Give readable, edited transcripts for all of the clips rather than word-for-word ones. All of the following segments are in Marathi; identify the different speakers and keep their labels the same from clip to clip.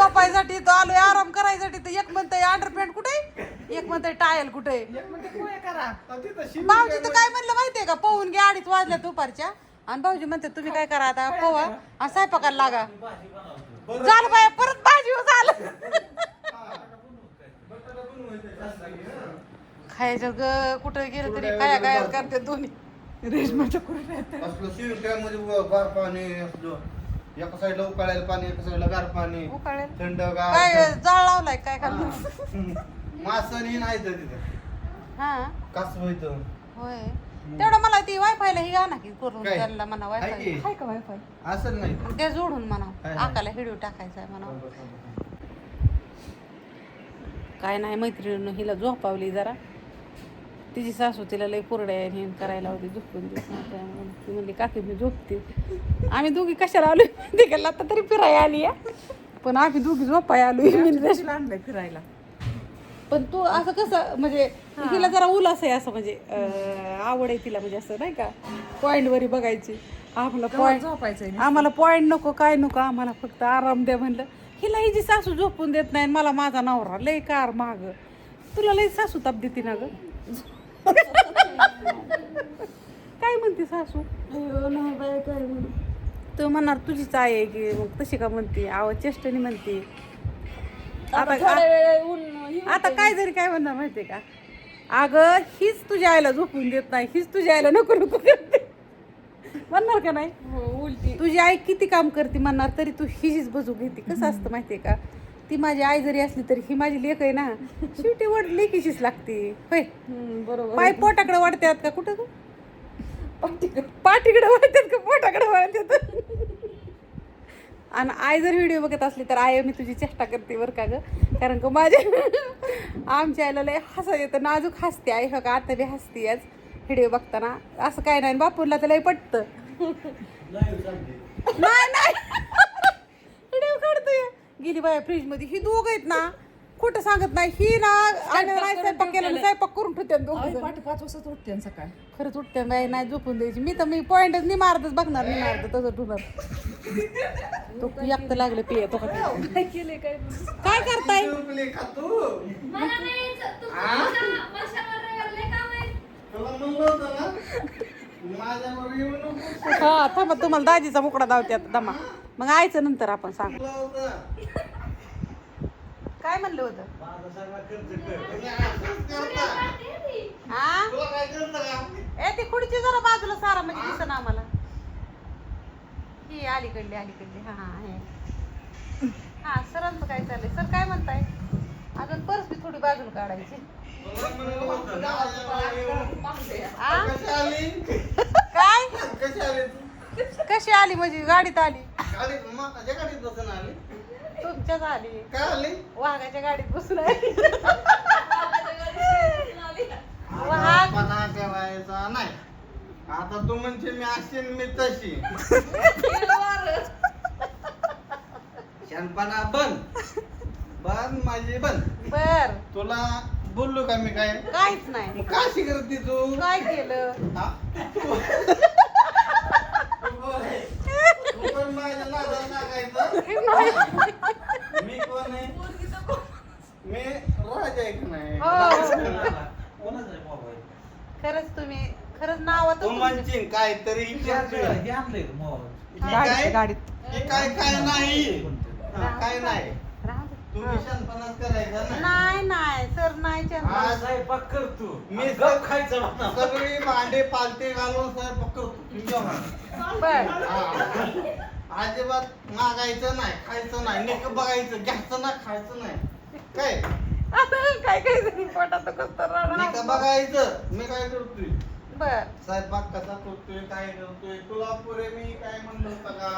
Speaker 1: झोपायसाठी तो आलोय आराम करायसाठी तर एक म्हणतंय अंडरपॅन्ट कुठे एक म्हणतंय टायल कुठे भाऊजी तर काय म्हणलं माहितीये का पोहून घ्या 2:30 वाजल्या दुपारच्या आणि भाऊजी म्हणते तुम्ही काय करा आता पोहा आणि स्वयंपाकाला लागा झालं बाय परत भाजी झालं खायचं ग कुठं गेलं तरी काय काय करते दोन्ही रेशमाच्या
Speaker 2: गार पाणी एका साईडला उकळायला पाणी एका साईडला गार पाणी
Speaker 1: उकळेल
Speaker 2: थंड
Speaker 1: काय जाळ लावलाय काय करणार
Speaker 2: मासणी नाही तर तिथं
Speaker 1: हा
Speaker 2: कास होईत
Speaker 1: होय तेवढं मला ती वायफायला ही गाणं की करून
Speaker 2: काय?
Speaker 1: त्यांना म्हणा वायफाय
Speaker 2: आहे की?
Speaker 1: हाय का वायफाय
Speaker 2: असं नाही
Speaker 1: ते जोडून म्हणा
Speaker 2: हाय.
Speaker 1: आकाला व्हिडिओ टाकायचा आहे म्हणा काय नाही मैत्रिणीनं हिला झोपावली जरा तिची सासू तिला लई कोरड्या हे करायला होती झोपून ती म्हणली काकी मी झोपते आम्ही दोघी कशाला आलो ते गेला आता तरी फिरायला आली पण आम्ही दोघी झोपाय आलो मी आणलंय फिरायला पण तू असं कसं म्हणजे तिला जरा उलास आहे असं म्हणजे आवड आहे तिला म्हणजे असं नाही का पॉइंट वरी बघायची आम्हाला पॉइंट झोपायचं आम्हाला पॉइंट नको काय नको आम्हाला फक्त आराम द्या म्हणलं हिला हिची सासू झोपून देत नाही मला माझा नवरा लय कार माग तुला लय सासू ताप देते ना ग काय म्हणते सासू काय तू म्हणणार तुझीच आई आहे की मग तशी का म्हणते आवाज चेष्टनी म्हणते आता काय जरी काय म्हणणार माहितीये का अगं हीच तुझ्या आईला झोपून देत नाही हीच तुझ्या आईला नको नको करते म्हणणार का नाही उलटी तुझी आई किती काम करते म्हणणार तरी तू हिचीच बजू घेते कसं असतं माहितीये का ती माझी आई जरी असली तरी ही माझी लेक आहे ना शेवटी वड लेकीचीच लागते होय बरोबर पाय पोटाकडे वाढतात का कुठं पाठीकडे वाढतात का पोटाकडे वाढतात आणि आई जर व्हिडिओ बघत असली तर आई मी तुझी चेष्टा करते बरं का ग कारण का माझ्या आमच्या आईला लय हसा येतं नाजूक हसते आई हो का आता बी हसते आज व्हिडिओ बघताना असं काय नाही बापूला तर लय पटतं नाही व्हिडिओ काढतोय गेली बाया फ्रीज मध्ये ही दोघ आहेत ना खोटं सांगत नाही ही ना स्वयंपाक केला स्वयंपाक करून ठेवते दोघं
Speaker 3: 5 वाजता उठते सकाळी
Speaker 1: खरंच उठते नाही झोपून द्यायची मी पॉइंटच नाही मारतच बघणार नाही मारत तसं ठुणार तो एकटं लागले पिय तो
Speaker 3: काय केले
Speaker 1: काय करताय हा थांबा तुम्हाला दाजीचा मुकडा दावत्यात दमा मग आयचं नंतर आपण सांग काय म्हणलं होतं ए ती खुर्ची जरा बाजूला सारा म्हणजे दिसत ना आम्हाला ही अलीकडली हा हा सरांचं काय चाललंय सर काय म्हणताय अजून पर्स बी थोडी बाजूला काढायची काय कशी आली म्हणजे गाडीत आली तुमच्याच आली वाघाच्या गाडीत बसून आली
Speaker 2: ठेवायचा नाही आता तू म्हणजे मी असेल मी तशी शहाणपणा बंद माझी बंद
Speaker 1: बर
Speaker 2: तुला बोललो का मी काय
Speaker 1: काहीच नाही
Speaker 2: मग काशी करते तू
Speaker 1: काय केलं
Speaker 2: तू पण माझ्या नादाला लागायचं मी कोण आहे मी राजा एक नाही
Speaker 1: खरंच तुम्ही खरंच नाव
Speaker 2: तू म्हणशील काय तरी
Speaker 1: गाडीत
Speaker 2: काय नाही काय नाही तुम्ही शांतपणाच करायचा
Speaker 1: नाही सर नाही
Speaker 2: स्वयंपाक करतो मी खायचं सगळी भांडे पालते घालून स्वयंपाक करतो अजिबात मागायचं नाही खायचं नाही नेक बघायचं घ्यायचं नाही खायचं नाही काय
Speaker 1: काय पोटात
Speaker 2: नेक बघायचं मी काय करतोय
Speaker 1: बर
Speaker 2: स्वयंपाक कसा करतोय काय करतोय तुला पुरे मी काय म्हणलं होतं का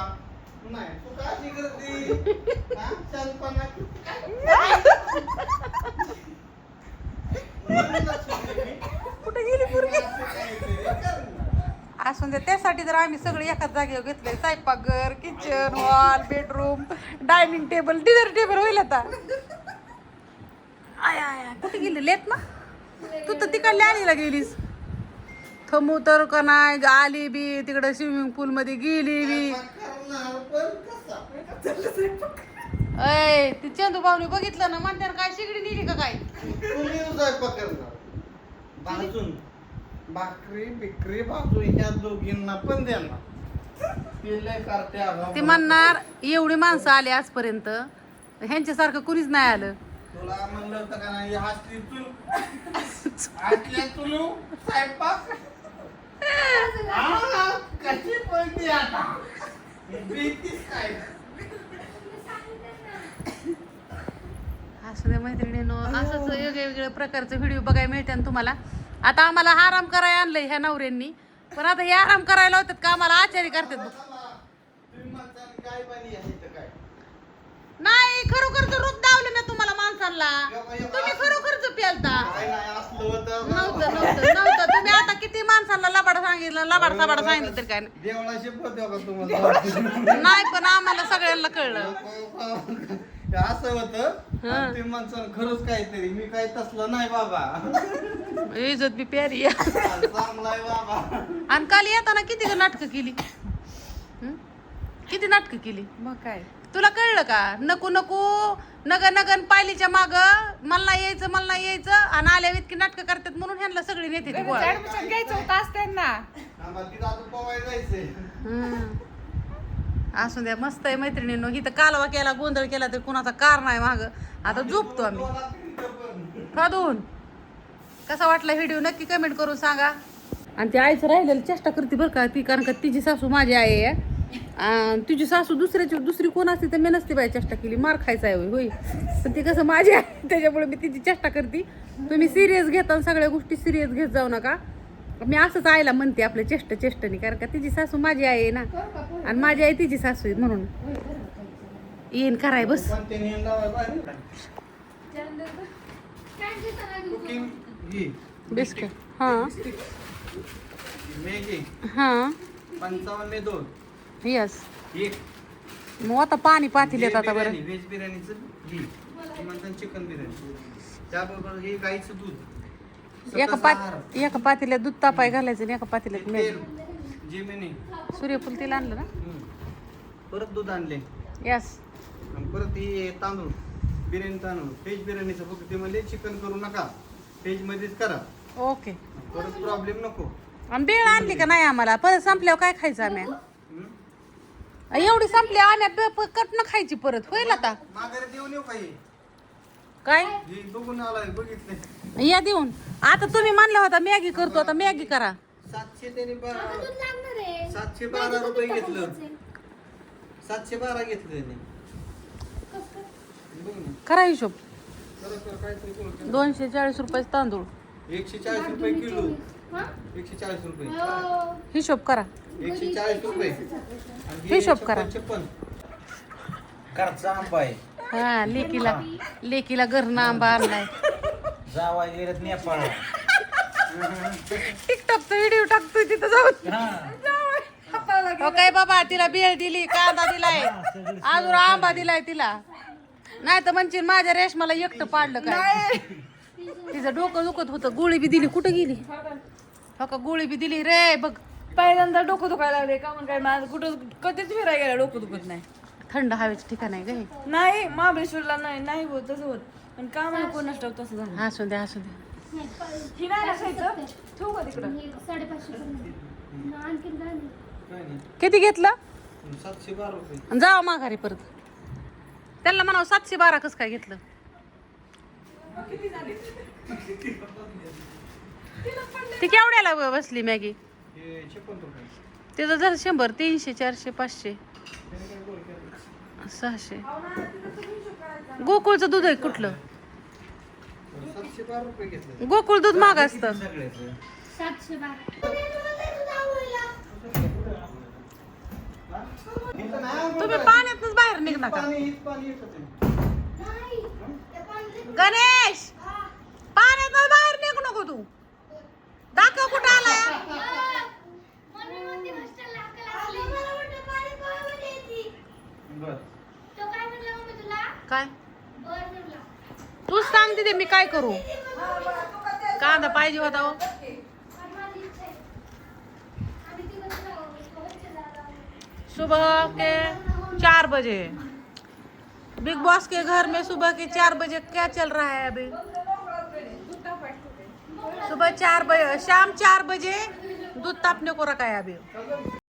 Speaker 2: नाही तू काळजी करते शांतपणा
Speaker 1: कुठे गेली पोरगी असून दे त्यासाठी जर आम्ही सगळे एकाच जागेवर घेतलंय स्वयंपाकघर kitchen hall bedroom dining table dinner table होईल आता आय कुठे गेली लेत ना तू तर तिकडल्या आलीला गेलीस थमू तर का नाही आली बी तिकडं स्विमिंग पूल मध्ये गेली बी अय ती चंदूबावनी बघितलं ना म्हणत्यानं काय शिगडी नेली का काय
Speaker 2: तुम्ही स्वयंपाक करणार भाजून भाकरी बिकरी भाजून ह्या दोघींना पण देणार ते लय करत्या
Speaker 1: ती म्हणणार एवढी माणसं आली आजपर्यंत ह्यांच्यासारखं कुणीच नाही आलं.
Speaker 2: तुला म्हणलं होतं का नाही हसली तू आटल्या तुलू स्वयंपाक हा, कशी पळती आता भीतीच काय
Speaker 1: असं द्या मैत्रिणीनो असंच वेगवेगळ्या प्रकारचे व्हिडिओ बघायला मिळते ना तुम्हाला. आता आम्हाला आराम करायला आणलंय ह्या नवऱ्यांनी पण आता हे आराम करायला होतात का आम्हाला आचार्य करतात बघ.
Speaker 2: तुम्ही म्हणता काय पाणी आहे तर काय
Speaker 1: नाही खरोखरच रूप दावलं ना तुम्हाला माणसांना तुम्ही खरोखरच प्यालता
Speaker 2: काय नाही असलं होतं
Speaker 1: नव्हतं नव्हतं नव्हतं तुम्ही आता किती माणसांना लबाड सांगितलं लबाड साबाड सांगितलं तरी काय नाही.
Speaker 2: देवळाशी पत्या का तुम्हाला
Speaker 1: नाही पण आम्हाला सगळ्यांना कळलं.
Speaker 2: असं होतं आणि ते माणसं खरंच काहीतरी मी काही तसलं नाही बाबा
Speaker 1: इज्जत बी प्यारी आहे.
Speaker 2: चांगलाय बाबा
Speaker 1: आणि काल येताना किती नाटकं केली हं? किती नाटकं केली
Speaker 3: मग काय
Speaker 1: तुला कळलं का नको नको नगन नगन पायलीच्या माग मला नाही यायचं मला नाही यायचं आणि आल्या इतकी नाटकं करतात म्हणून ह्यांना सगळी नेते ती गोळा.
Speaker 3: ऍडमिशन घ्यायचं होतं आज त्यांना
Speaker 2: आम्हाला तिथं आता पोवायला जायचंय
Speaker 1: हं. असू द्या मस्त आहे मैत्रिणींनो इथं कालवा केला गोंधळ केला तर कुणाचा कार नाही माग आता झोपतो आम्ही खादून. कसा वाटला व्हिडिओ नक्की कमेंट करून सांगा. आणि ती आईचं राहिलेलं चेष्टा करते बरं का ती कारण का तिची सासू माझी आई आहे आणि तुझी सासू दुसरी कोण असते तर मी नसते बाई चेष्टा केली मार खायचा आहे होय पण ती कसं माझी आहे त्याच्यामुळे मी तिची चेष्टा करते. तुम्ही सिरियस घेता आणि सगळ्या गोष्टी सिरियस घेत जाऊ नका. मी असंच आईला म्हणते आपल्या चेष्टनी कारण का तिची सासू माझी आई आहे ना आणि माझी आई तिची सासू आहे म्हणून येईन कराय बस.
Speaker 2: कुकिंग घी
Speaker 1: बिस्किट हां
Speaker 2: मॅगी
Speaker 1: हां
Speaker 2: 55 2
Speaker 1: यस
Speaker 2: एक
Speaker 1: मग आता पाणी पातील येत आता बरं.
Speaker 2: व्हेज बिर्याणीचं घी म्हणतात चिकन बिर्याणी त्याबरोबर हे गाईचं दूध
Speaker 1: एका पातेल्यात दूध तापाय घालायचं आणि एका पातेल्यात
Speaker 2: तेल
Speaker 1: मॅगी
Speaker 2: जेमिनी
Speaker 1: सूर्यफूल तेल आणलं ना
Speaker 2: परत दूध आणले
Speaker 1: यस
Speaker 2: आणि परत हे तांदूळ बिर्याणी तांदूळ व्हेज बिर्याणीचं फक्त ते म्हणले चिकन करू नका व्हेज मध्येच करा
Speaker 1: ओके.
Speaker 2: परत प्रॉब्लेम नको.
Speaker 1: आणि बेळ आणली का नाही आम्हाला परत संपल्यावर काय खायचं आम्ही एवढी संपली आम्ही कट न खायची परत होईल आता
Speaker 2: माघारी देऊन येऊ काही
Speaker 1: काय
Speaker 2: हे बघून आलाय बघितले
Speaker 1: या देऊन आता तुम्ही म्हणलं होता मॅगी करतो आता मॅगी करा.
Speaker 2: 700 त्याने 712 रुपये घेतलं 712 घेतलं त्याने बघ ना
Speaker 1: करा हिशोब
Speaker 2: खरं काहीतरी करू.
Speaker 1: 240 रुपये तांदूळ
Speaker 2: 140 रुपये किलो 140 रुपये
Speaker 1: हिशोब करा
Speaker 2: 140 रुपये आणि हे
Speaker 1: हिशोब करा.
Speaker 2: 56 घरचा आंबा आहे
Speaker 1: हा लेकीला घरनं आंबा आणलाय
Speaker 2: जावा गेलेत नेपाळ
Speaker 1: टिकटॉकचा व्हिडिओ टाकतोय तिथं जाऊन काय बाबा तिला बेळ दिली कांदा दिलाय अजून आंबा दिलाय तिला नाही तर म्हणजे माझ्या रेशमाला एकटं पाडलं काय तिचं डोकं दुखत होतं गोळी बी दिली कुठं गेली हो का गोळी बी दिली रे बघ
Speaker 3: पहिल्यांदा डोकं दुखायला लागले का म्हणून काय माझं कुठं कधीच फिरायला गेला डोकं दुखत नाही.
Speaker 1: थंड हवेचं ठिकाण आहे ग हे.
Speaker 3: नाही महाबळेश्वरला नाही होत तसं होत पण का मला कोण नसतं तसं झालं.
Speaker 1: असू द्या
Speaker 3: ही नाही नसायचं ठेवू का तिकडं
Speaker 2: 550
Speaker 1: किती घेतलं
Speaker 2: 712 रुपये
Speaker 1: आणि जावा माघारी परत त्यांना म्हणावं 712 कसं काय घेतलं ती केवढ्याला बसली मॅगी
Speaker 2: हे 56 रुपये
Speaker 1: तिथं जर 100 300 400 500 600 गोकुळचं दूध आहे कुठलं
Speaker 2: 712 रुपये घेतलं
Speaker 1: गोकुळ दूध महाग असतं तुम्ही पाण्यातच बाहेर निघ नका गणेश पाण्यातच बाहेर निघू नको तू दाखव कुठं आलाय काय तूच सांग तिथे मी काय करू कांदा पाहिजे होता हो सुबह के 4 बजे बिग बॉस के घर में सुबह के 4 बजे क्या चल रहा है अभी? सुबह 4 बजे, शाम 4 बजे दूध तापने को रखा है अभी।